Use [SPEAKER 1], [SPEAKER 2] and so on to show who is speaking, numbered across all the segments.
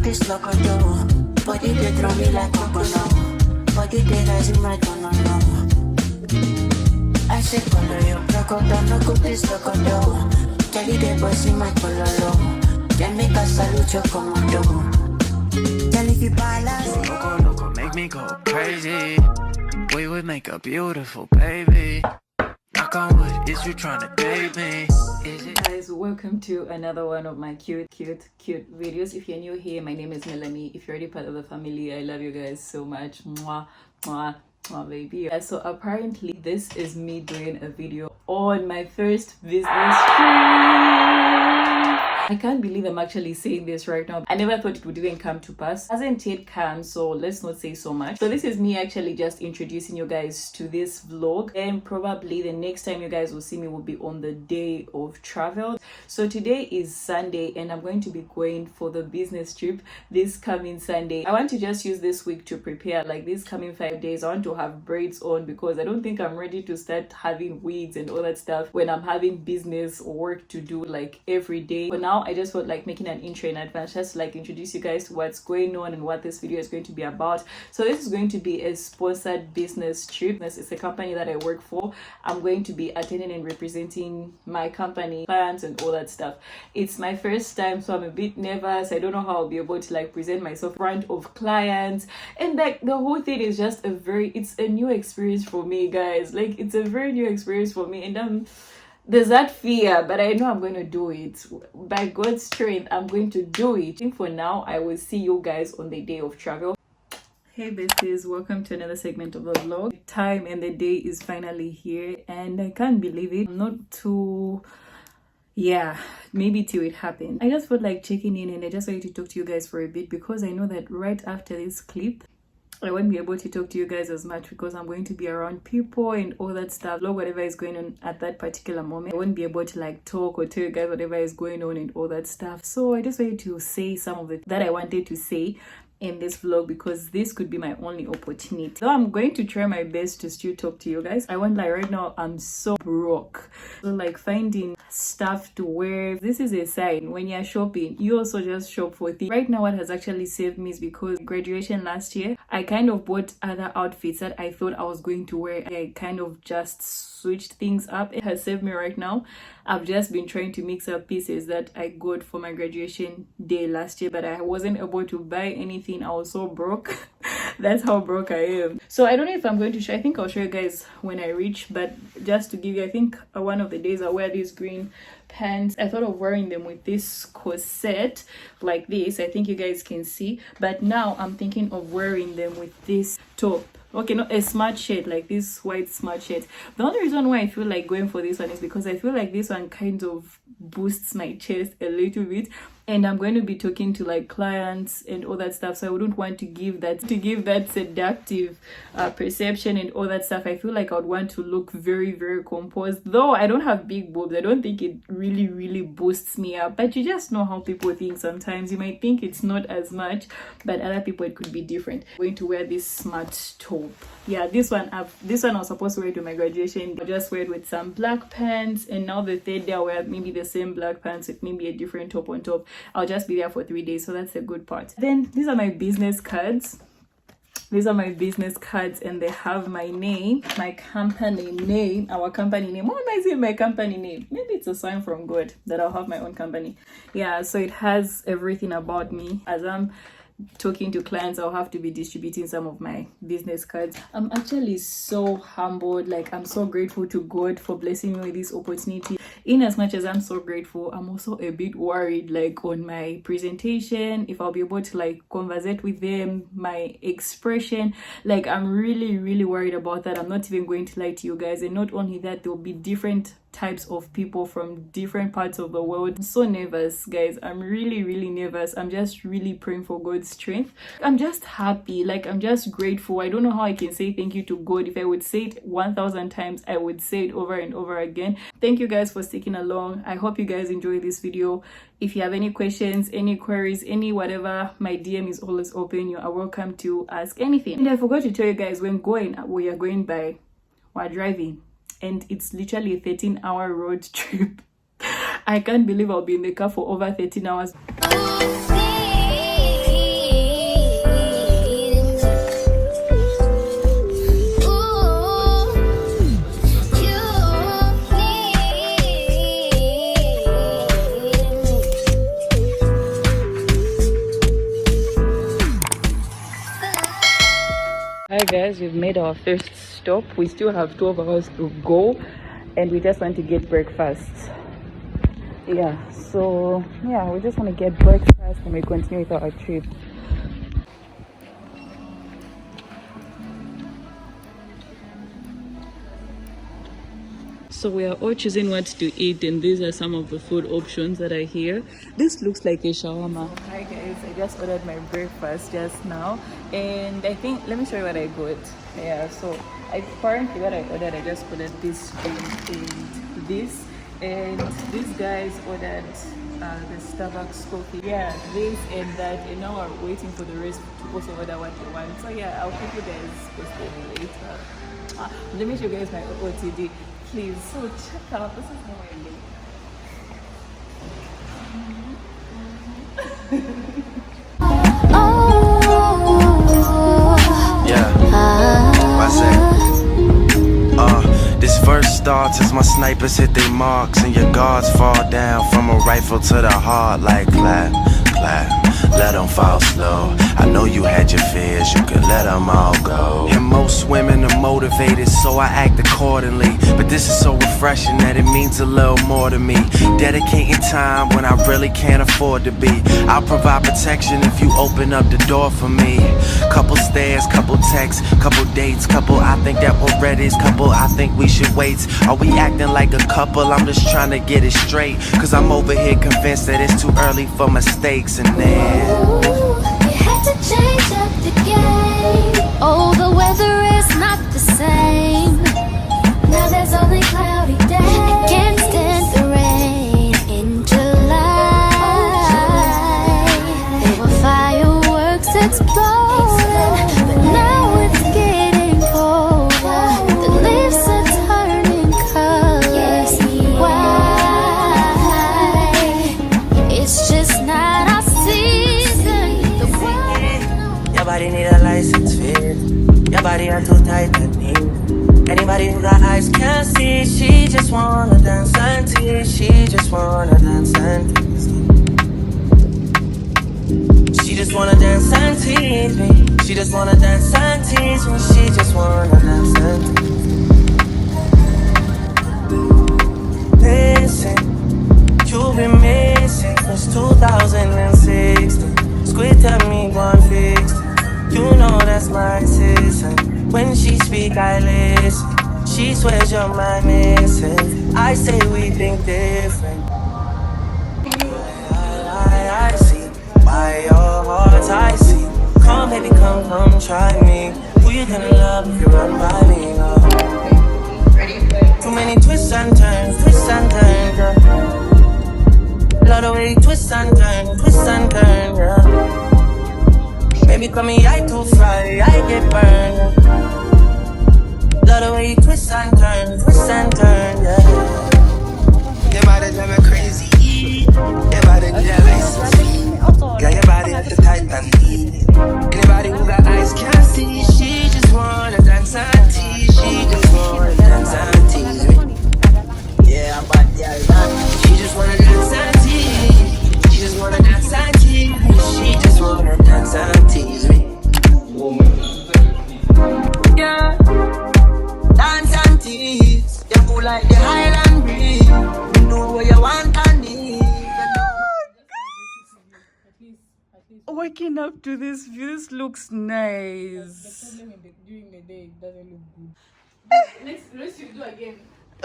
[SPEAKER 1] this loco do. Body they throw me like coconut. Body they rise in my no. I say follow you, loco do, no cook this loco do. Jelly they boss in my cololo. Then make a salute your commando. Jelly if you balance.
[SPEAKER 2] Loco, loco, make me go crazy. We would make a beautiful baby. Knock on wood, is you trying to date me?
[SPEAKER 3] Guys, welcome to another one of my cute videos. If you're new here, my name is Melanie. If you're already part of the family, I love you guys so much. Mwah, mwah, mwah, baby. So apparently this is me doing a video on my first business trip. I can't believe I'm actually saying this right now. I never thought it would even come to pass. It hasn't yet come, so let's not say so much. So this is me actually just introducing you guys to this vlog, and probably the next time you guys will see me will be on the day of travel. So today is Sunday and I'm going to be going for the business trip this coming Sunday. I want to just use this week to prepare. Like these coming 5 days, I want to have braids on because I don't think I'm ready to start having weeds and all that stuff when I'm having business or work to do like every day. For now, I just felt like making an intro in advance just to like introduce you guys to what's going on and what this video is going to be about. So this is going to be a sponsored business trip. This is a company that I work for. I'm going to be attending and representing my company, clients and all that stuff. It's my first time, so I'm a bit nervous. I don't know how I'll be able to like present myself in front of clients, and like the whole thing is just it's a new experience for me, guys. Like it's a very new experience for me, and there's that fear, but I know I'm going to do it. By God's strength, I'm going to do it. I think for now, I will see you guys on the day of travel. Hey besties, welcome to another segment of the vlog. The time and the day is finally here and I can't believe it. I'm not too... maybe till it happened. I just felt like checking in and I just wanted to talk to you guys for a bit because I know that right after this clip, I won't be able to talk to you guys as much because I'm going to be around people and all that stuff. Whatever is going on at that particular moment, I won't be able to like talk or tell you guys whatever is going on and all that stuff. So I just wanted to say some of it that I wanted to say in this vlog because this could be my only opportunity. So I'm going to try my best to still talk to you guys. I won't lie, right now I'm so broke. So like finding stuff to wear, this is a sign. When you're shopping, you also just shop for things. Right now what has actually saved me is because graduation last year, I kind of bought other outfits that I thought I was going to wear. I kind of just switched things up. It has saved me right now. I've just been trying to mix up pieces that I got for my graduation day last year, but I wasn't able to buy anything. I was so broke. That's how broke I am. So I don't know if I'm going to show. I think I'll show you guys when I reach, but just to give you, I think one of the days I'll wear these green pants. I thought of wearing them with this corset like this. I think you guys can see, but now I'm thinking of wearing them with this top. Okay, not a smart shirt, like this white smart shirt. The only reason why I feel like going for this one is because I feel like this one kind of boosts my chest a little bit, and I'm going to be talking to like clients and all that stuff, so I wouldn't want to give that seductive perception and all that stuff. I feel like I would want to look very composed. Though I don't have big boobs, I don't think it really boosts me up, but you just know how people think sometimes. You might think it's not as much, but other people it could be different. I'm going to wear this smart top. Yeah, this one I was supposed to wear to my graduation. I just wear it with some black pants, and now the third day I wear maybe the same black pants with maybe a different top on top. I'll just be there for 3 days, so that's a good part. Then these are my business cards. These are my business cards and they have my name, my company name, our company name. Why am I saying my company name? Maybe it's a sign from God that I'll have my own company. Yeah, so it has everything about me. As I'm talking to clients, I'll have to be distributing some of my business cards. I'm actually so humbled. Like I'm so grateful to God for blessing me with this opportunity. In as much as I'm so grateful, I'm also a bit worried like on my presentation, if I'll be able to like conversate with them, my expression. Like I'm really worried about that. I'm not even going to lie to you guys. And not only that, there'll be different types of people from different parts of the world. I'm so nervous, guys. I'm really nervous. I'm just really praying for God's strength. I'm just happy. Like I'm just grateful. I don't know how I can say thank you to God. If I would say it 1,000 times, I would say it over and over again. Thank you guys for sticking along. I hope you guys enjoy this video. If you have any questions, any queries, any whatever, my DM is always open. You are welcome to ask anything. And I forgot to tell you guys, when we are going by, we're driving, and it's literally a 13-hour road trip. I can't believe I'll be in the car for over 13 hours. Hi guys, we've made our first stop. We still have 12 hours to go and we just want to get breakfast. Yeah, so yeah, we just want to get breakfast and we continue with our trip. So we are all choosing what to eat and these are some of the food options that are here. This looks like a shawarma. Hi guys, I just ordered my breakfast just now and I think, let me show you what I got. Yeah, so apparently what I ordered, I just ordered this and this, and these guys ordered the Starbucks coffee. Yeah, this and that, and now we're waiting for the rest to also order what they want. So yeah, I'll keep you guys posted later. Let me show you guys my OOTD. Please, so check out, this is how I look.
[SPEAKER 4] This verse starts as my snipers hit their marks and your guards fall down from a rifle to the heart like clap, clap. Let them fall slow. I know you had your fears, you can let them all go. And most women are motivated, so I act accordingly. But this is so refreshing that it means a little more to me. Dedicating time when I really can't afford to be. I'll provide protection if you open up the door for me. Couple stares, couple texts, couple dates, couple I think that we're ready, couple I think we should wait. Are we acting like a couple? I'm just trying to get it straight. Cause I'm over here convinced that it's too early for mistakes. And then
[SPEAKER 5] you had to change up the game. Oh, the weather is not the same. Now there's only cloudy days. I can't stand the rain in July. There were fireworks exploding, but now it's getting colder. The leaves are turning colors. Why? It's just not our season.
[SPEAKER 6] Your body need a license fit. Your body are too tight to need. Anybody who got eyes can't see. She just wanna dance and tease. She just wanna dance and tease. She just wanna dance and tease me. She just wanna dance and tease me. She just wanna dance and tease. Listen, you've been missing since 2016. Squid tell me 150. You know that's my sister. When she speak, I listen. She swears you're my missing. I say we think different. I see by your heart, I see. Come, baby, come, try me. Who you gonna love if you run by me? Too many twists and turns, girl. Love the way you twist and turn, girl. Baby, call me, I too fly, I get burned. Love the way you twist and turn, yeah. Your body drive me crazy. Your body need a license. Got your body at the tight and eat. Anybody who got eyes can't see. She just wanna dance and tease. She just wanna dance and tease me. Yeah, but yeah, she just wanna dance and tease. She just wanna dance and tease me. She just wanna dance and tease me. Yeah, dance and tease. You cool like the Highland breeze. You know what you want and need.
[SPEAKER 3] Waking up to this view, this looks nice.
[SPEAKER 7] The problem during the day, it doesn't look good. Let's do again.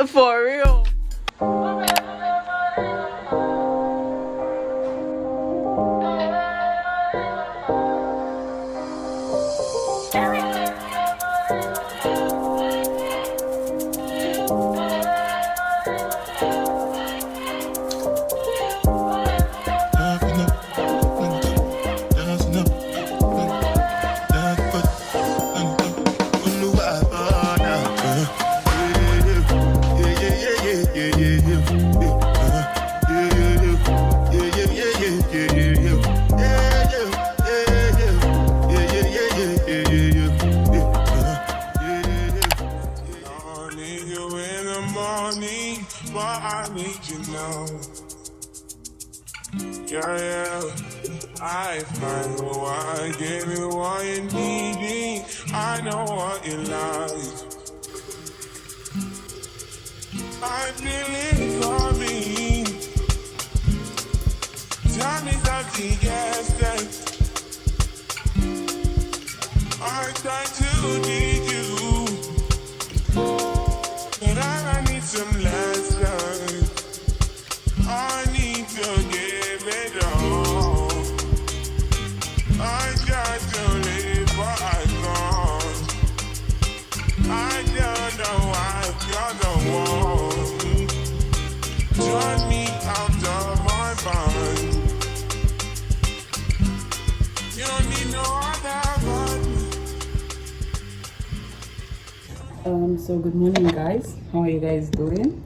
[SPEAKER 3] For real.
[SPEAKER 8] I find who I give you what you need. I know what you like. I feel it coming. Time is of the essence. I try to need you, but I need some lessons. I need to give it all. I got to live, but I can't. I don't know why you're the one. Turn me out of my mind. You don't need no other one.
[SPEAKER 3] So good morning, guys. How are you guys doing?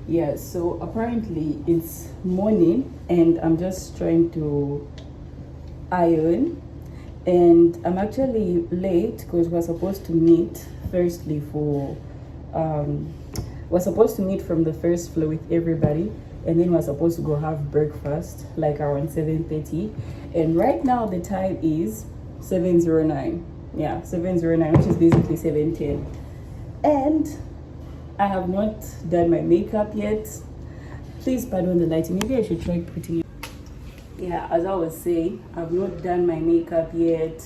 [SPEAKER 3] Yeah, so apparently it's morning and I'm just trying to iron, and I'm actually late because we're supposed to meet firstly for we're supposed to meet from the first floor with everybody, and then we're supposed to go have breakfast like around 7:30, and right now the time is 7:09. Yeah, 7:09, which is basically 7:10, and I have not done my makeup yet. Please pardon the lighting. Maybe I should try putting it. Yeah, as I was saying, I've not done my makeup yet.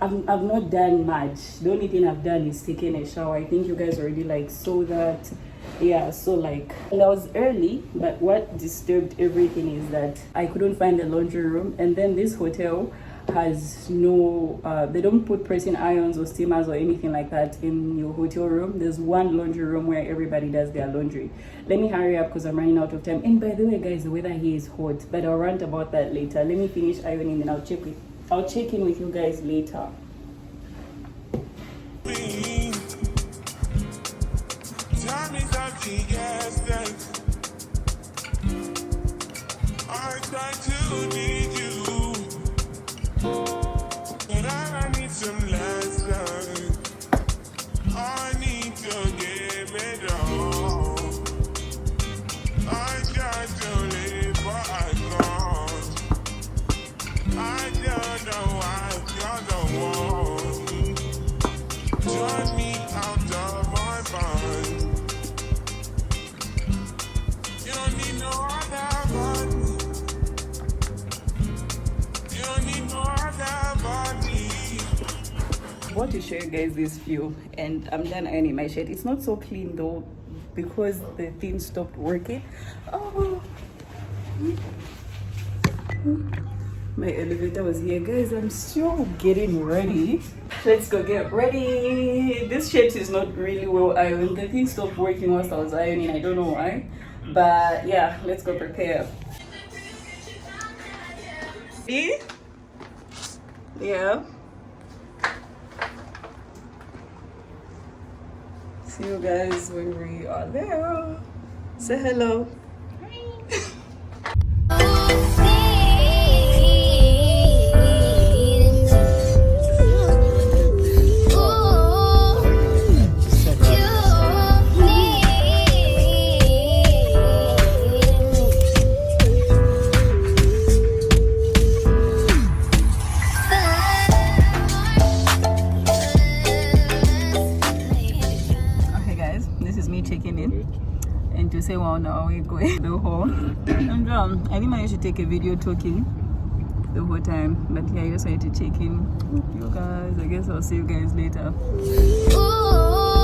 [SPEAKER 3] I've not done much. The only thing I've done is taken a shower. I think you guys already like saw that. Yeah, so like, and I was early, but what disturbed everything is that I couldn't find a laundry room, and then this hotel has no they don't put pressing irons or steamers or anything like that in your hotel room. There's one laundry room where everybody does their laundry. Let me hurry up because I'm running out of time. And by the way, guys, the weather here is hot, but I'll rant about that later. Let me finish ironing and I'll check in with you guys later.
[SPEAKER 8] Time is of the essence. I try to need you, but I need some lessons. I need to give it all. I got to live, but I can't. I don't know why you're the one. Turn me out of my mind. You don't need no other body. You don't need no other body.
[SPEAKER 3] I want to show you guys this view, and I'm done ironing my shirt. It's not so clean though because the thing stopped working. Oh, my elevator was here, guys. I'm still getting ready. Let's go get ready. This shirt is not really well ironed. The thing stopped working whilst I was ironing. I don't know why, but yeah, let's go prepare. See? Yeah. See you guys when we are there. Say hello. And to say we're on our way going the whole and I didn't manage to take a video talking the whole time, but yeah, I just wanted to check in with you guys. I guess I'll see you guys later. Ooh.